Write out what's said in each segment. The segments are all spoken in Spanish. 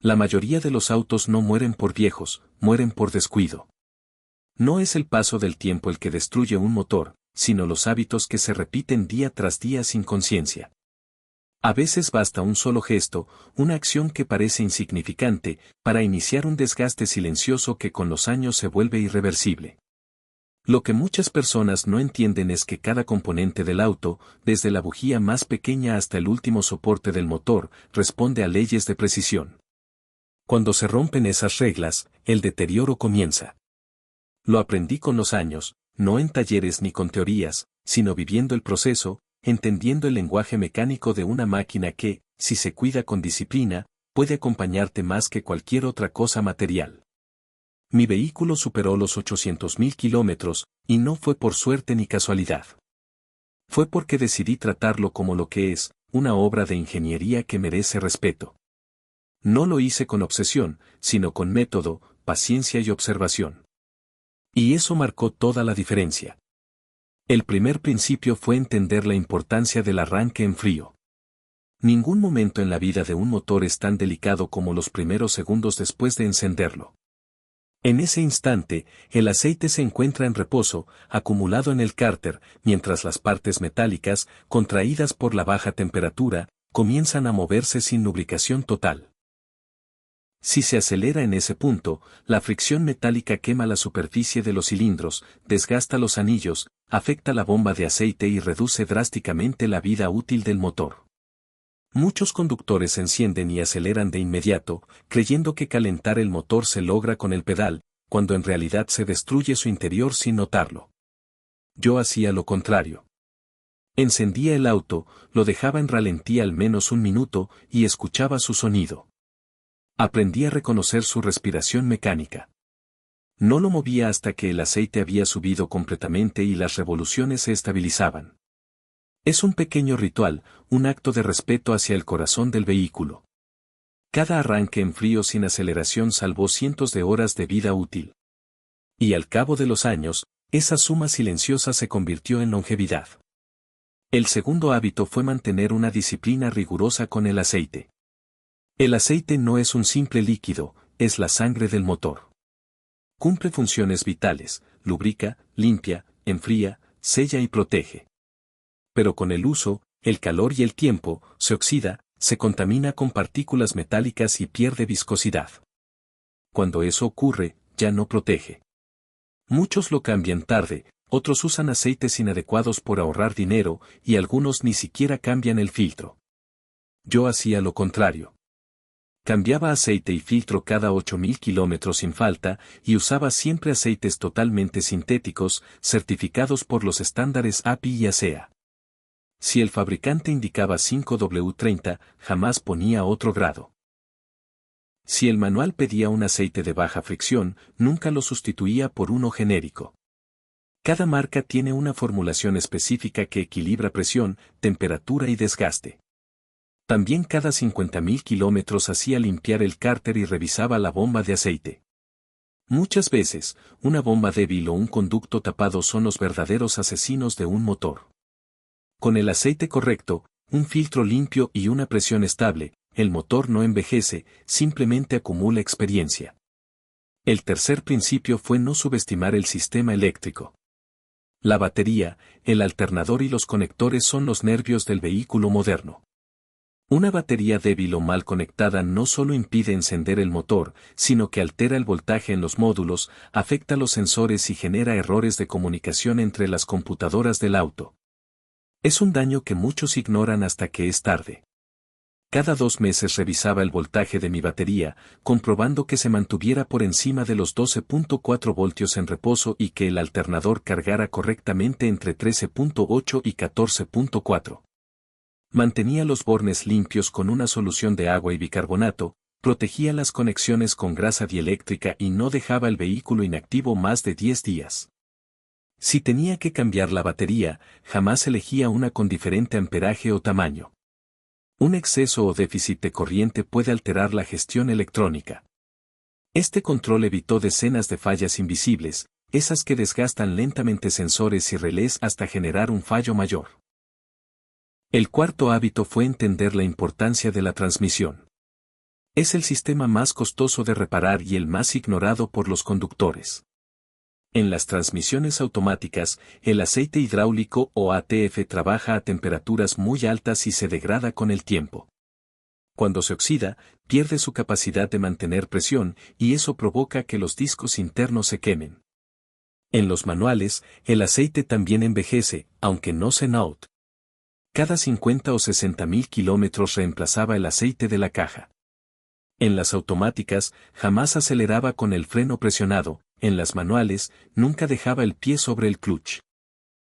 La mayoría de los autos no mueren por viejos, mueren por descuido. No es el paso del tiempo el que destruye un motor, sino los hábitos que se repiten día tras día sin conciencia. A veces basta un solo gesto, una acción que parece insignificante, para iniciar un desgaste silencioso que con los años se vuelve irreversible. Lo que muchas personas no entienden es que cada componente del auto, desde la bujía más pequeña hasta el último soporte del motor, responde a leyes de precisión. Cuando se rompen esas reglas, el deterioro comienza. Lo aprendí con los años, no en talleres ni con teorías, sino viviendo el proceso, entendiendo el lenguaje mecánico de una máquina que, si se cuida con disciplina, puede acompañarte más que cualquier otra cosa material. Mi vehículo superó los 800.000 kilómetros, y no fue por suerte ni casualidad. Fue porque decidí tratarlo como lo que es, una obra de ingeniería que merece respeto. No lo hice con obsesión, sino con método, paciencia y observación. Y eso marcó toda la diferencia. El primer principio fue entender la importancia del arranque en frío. Ningún momento en la vida de un motor es tan delicado como los primeros segundos después de encenderlo. En ese instante, el aceite se encuentra en reposo, acumulado en el cárter, mientras las partes metálicas, contraídas por la baja temperatura, comienzan a moverse sin lubricación total. Si se acelera en ese punto, la fricción metálica quema la superficie de los cilindros, desgasta los anillos, afecta la bomba de aceite y reduce drásticamente la vida útil del motor. Muchos conductores encienden y aceleran de inmediato, creyendo que calentar el motor se logra con el pedal, cuando en realidad se destruye su interior sin notarlo. Yo hacía lo contrario. Encendía el auto, lo dejaba en ralentí al menos un minuto y escuchaba su sonido. Aprendí a reconocer su respiración mecánica. No lo movía hasta que el aceite había subido completamente y las revoluciones se estabilizaban. Es un pequeño ritual, un acto de respeto hacia el corazón del vehículo. Cada arranque en frío sin aceleración salvó cientos de horas de vida útil. Y al cabo de los años, esa suma silenciosa se convirtió en longevidad. El segundo hábito fue mantener una disciplina rigurosa con el aceite. El aceite no es un simple líquido, es la sangre del motor. Cumple funciones vitales, lubrica, limpia, enfría, sella y protege. Pero con el uso, el calor y el tiempo, se oxida, se contamina con partículas metálicas y pierde viscosidad. Cuando eso ocurre, ya no protege. Muchos lo cambian tarde, otros usan aceites inadecuados por ahorrar dinero, y algunos ni siquiera cambian el filtro. Yo hacía lo contrario. Cambiaba aceite y filtro cada 8.000 kilómetros sin falta, y usaba siempre aceites totalmente sintéticos, certificados por los estándares API y ASEA. Si el fabricante indicaba 5W30, jamás ponía otro grado. Si el manual pedía un aceite de baja fricción, nunca lo sustituía por uno genérico. Cada marca tiene una formulación específica que equilibra presión, temperatura y desgaste. También cada 50.000 kilómetros hacía limpiar el cárter y revisaba la bomba de aceite. Muchas veces, una bomba débil o un conducto tapado son los verdaderos asesinos de un motor. Con el aceite correcto, un filtro limpio y una presión estable, el motor no envejece, simplemente acumula experiencia. El tercer principio fue no subestimar el sistema eléctrico. La batería, el alternador y los conectores son los nervios del vehículo moderno. Una batería débil o mal conectada no solo impide encender el motor, sino que altera el voltaje en los módulos, afecta los sensores y genera errores de comunicación entre las computadoras del auto. Es un daño que muchos ignoran hasta que es tarde. Cada 2 meses revisaba el voltaje de mi batería, comprobando que se mantuviera por encima de los 12.4 voltios en reposo y que el alternador cargara correctamente entre 13.8 y 14.4. Mantenía los bornes limpios con una solución de agua y bicarbonato, protegía las conexiones con grasa dieléctrica y no dejaba el vehículo inactivo más de 10 días. Si tenía que cambiar la batería, jamás elegía una con diferente amperaje o tamaño. Un exceso o déficit de corriente puede alterar la gestión electrónica. Este control evitó decenas de fallas invisibles, esas que desgastan lentamente sensores y relés hasta generar un fallo mayor. El cuarto hábito fue entender la importancia de la transmisión. Es el sistema más costoso de reparar y el más ignorado por los conductores. En las transmisiones automáticas, el aceite hidráulico o ATF trabaja a temperaturas muy altas y se degrada con el tiempo. Cuando se oxida, pierde su capacidad de mantener presión y eso provoca que los discos internos se quemen. En los manuales, el aceite también envejece, aunque no se note. Cada 50 o 60 mil kilómetros reemplazaba el aceite de la caja. En las automáticas, jamás aceleraba con el freno presionado, en las manuales, nunca dejaba el pie sobre el clutch.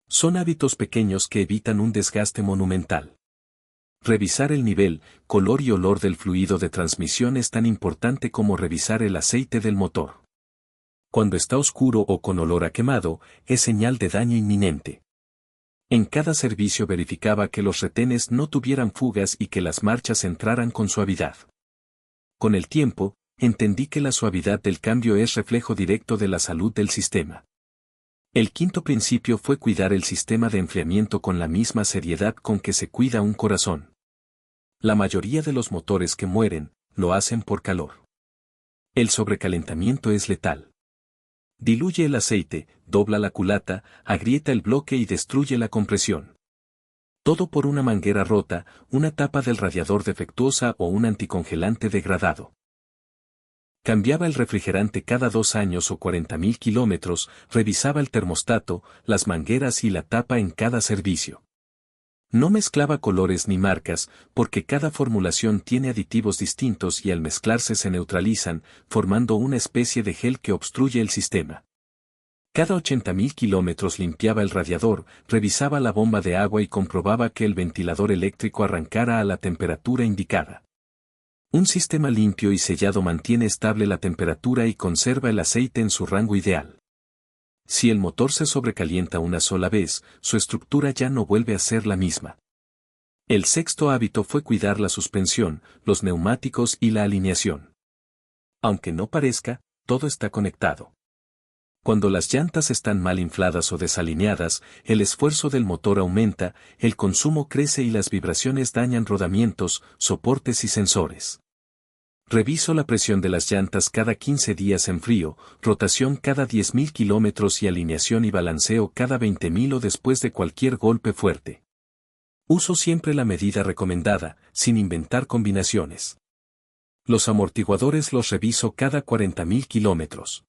Son hábitos pequeños que evitan un desgaste monumental. Revisar el nivel, color y olor del fluido de transmisión es tan importante como revisar el aceite del motor. Cuando está oscuro o con olor a quemado, es señal de daño inminente. En cada servicio verificaba que los retenes no tuvieran fugas y que las marchas entraran con suavidad. Con el tiempo, entendí que la suavidad del cambio es reflejo directo de la salud del sistema. El quinto principio fue cuidar el sistema de enfriamiento con la misma seriedad con que se cuida un corazón. La mayoría de los motores que mueren, lo hacen por calor. El sobrecalentamiento es letal. Diluye el aceite, dobla la culata, agrieta el bloque y destruye la compresión. Todo por una manguera rota, una tapa del radiador defectuosa o un anticongelante degradado. Cambiaba el refrigerante cada 2 años o 40.000 kilómetros, revisaba el termostato, las mangueras y la tapa en cada servicio. No mezclaba colores ni marcas, porque cada formulación tiene aditivos distintos y al mezclarse se neutralizan, formando una especie de gel que obstruye el sistema. Cada 80.000 kilómetros limpiaba el radiador, revisaba la bomba de agua y comprobaba que el ventilador eléctrico arrancara a la temperatura indicada. Un sistema limpio y sellado mantiene estable la temperatura y conserva el aceite en su rango ideal. Si el motor se sobrecalienta una sola vez, su estructura ya no vuelve a ser la misma. El sexto hábito fue cuidar la suspensión, los neumáticos y la alineación. Aunque no parezca, todo está conectado. Cuando las llantas están mal infladas o desalineadas, el esfuerzo del motor aumenta, el consumo crece y las vibraciones dañan rodamientos, soportes y sensores. Reviso la presión de las llantas cada 15 días en frío, rotación cada 10.000 kilómetros y alineación y balanceo cada 20.000 o después de cualquier golpe fuerte. Uso siempre la medida recomendada, sin inventar combinaciones. Los amortiguadores los reviso cada 40.000 kilómetros.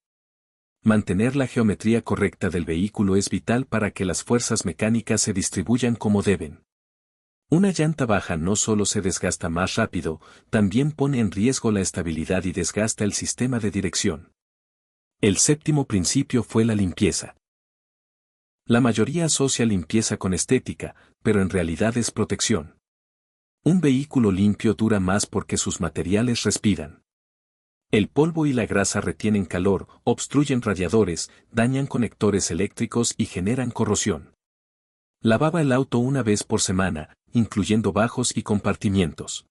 Mantener la geometría correcta del vehículo es vital para que las fuerzas mecánicas se distribuyan como deben. Una llanta baja no solo se desgasta más rápido, también pone en riesgo la estabilidad y desgasta el sistema de dirección. El séptimo principio fue la limpieza. La mayoría asocia limpieza con estética, pero en realidad es protección. Un vehículo limpio dura más porque sus materiales respiran. El polvo y la grasa retienen calor, obstruyen radiadores, dañan conectores eléctricos y generan corrosión. Lavaba el auto una vez por semana, incluyendo bajos y compartimientos.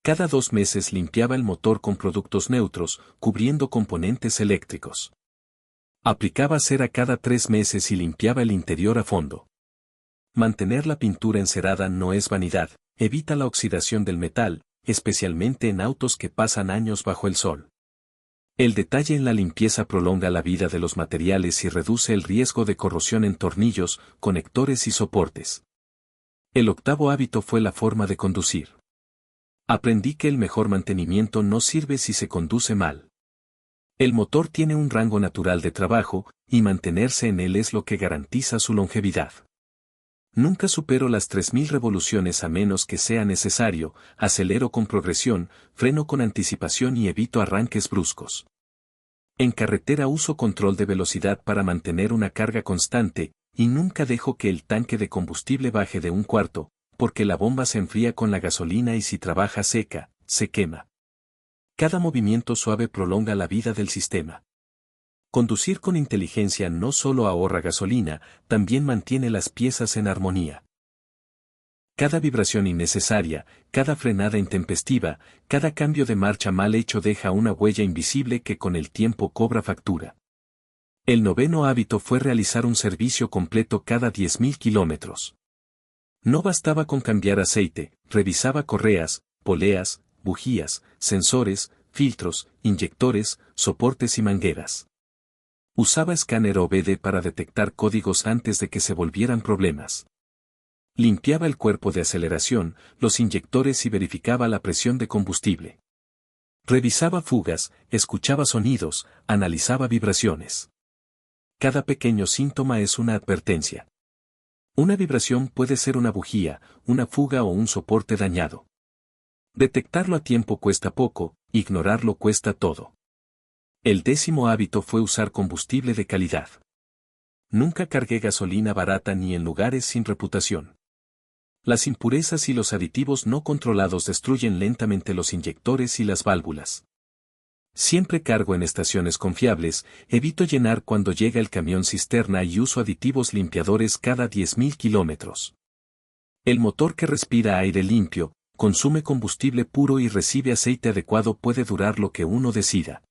Cada 2 meses limpiaba el motor con productos neutros, cubriendo componentes eléctricos. Aplicaba cera cada 3 meses y limpiaba el interior a fondo. Mantener la pintura encerada no es vanidad, evita la oxidación del metal, especialmente en autos que pasan años bajo el sol. El detalle en la limpieza prolonga la vida de los materiales y reduce el riesgo de corrosión en tornillos, conectores y soportes. El octavo hábito fue la forma de conducir. Aprendí que el mejor mantenimiento no sirve si se conduce mal. El motor tiene un rango natural de trabajo, y mantenerse en él es lo que garantiza su longevidad. Nunca supero las 3.000 revoluciones a menos que sea necesario, acelero con progresión, freno con anticipación y evito arranques bruscos. En carretera uso control de velocidad para mantener una carga constante, y nunca dejo que el tanque de combustible baje de 1/4, porque la bomba se enfría con la gasolina y si trabaja seca, se quema. Cada movimiento suave prolonga la vida del sistema. Conducir con inteligencia no solo ahorra gasolina, también mantiene las piezas en armonía. Cada vibración innecesaria, cada frenada intempestiva, cada cambio de marcha mal hecho deja una huella invisible que con el tiempo cobra factura. El noveno hábito fue realizar un servicio completo cada 10.000 kilómetros. No bastaba con cambiar aceite, revisaba correas, poleas, bujías, sensores, filtros, inyectores, soportes y mangueras. Usaba escáner OBD para detectar códigos antes de que se volvieran problemas. Limpiaba el cuerpo de aceleración, los inyectores y verificaba la presión de combustible. Revisaba fugas, escuchaba sonidos, analizaba vibraciones. Cada pequeño síntoma es una advertencia. Una vibración puede ser una bujía, una fuga o un soporte dañado. Detectarlo a tiempo cuesta poco, ignorarlo cuesta todo. El 10º hábito fue usar combustible de calidad. Nunca cargué gasolina barata ni en lugares sin reputación. Las impurezas y los aditivos no controlados destruyen lentamente los inyectores y las válvulas. Siempre cargo en estaciones confiables, evito llenar cuando llega el camión cisterna y uso aditivos limpiadores cada 10.000 kilómetros. El motor que respira aire limpio, consume combustible puro y recibe aceite adecuado puede durar lo que uno decida.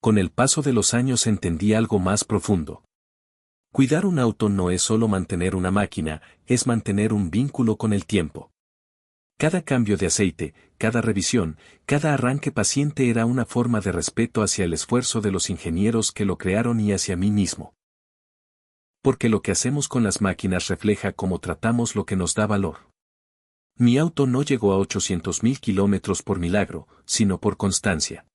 Con el paso de los años entendí algo más profundo. Cuidar un auto no es solo mantener una máquina, es mantener un vínculo con el tiempo. Cada cambio de aceite, cada revisión, cada arranque paciente era una forma de respeto hacia el esfuerzo de los ingenieros que lo crearon y hacia mí mismo. Porque lo que hacemos con las máquinas refleja cómo tratamos lo que nos da valor. Mi auto no llegó a 800.000 kilómetros por milagro, sino por constancia.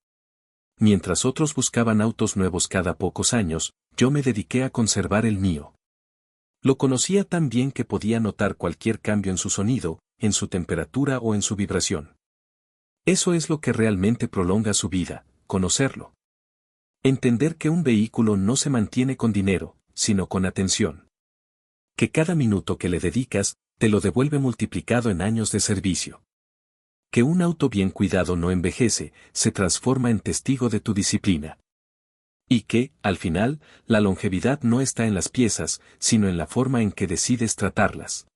Mientras otros buscaban autos nuevos cada pocos años, yo me dediqué a conservar el mío. Lo conocía tan bien que podía notar cualquier cambio en su sonido, en su temperatura o en su vibración. Eso es lo que realmente prolonga su vida, conocerlo. Entender que un vehículo no se mantiene con dinero, sino con atención. Que cada minuto que le dedicas, te lo devuelve multiplicado en años de servicio. Que un auto bien cuidado no envejece, se transforma en testigo de tu disciplina. Y que, al final, la longevidad no está en las piezas, sino en la forma en que decides tratarlas.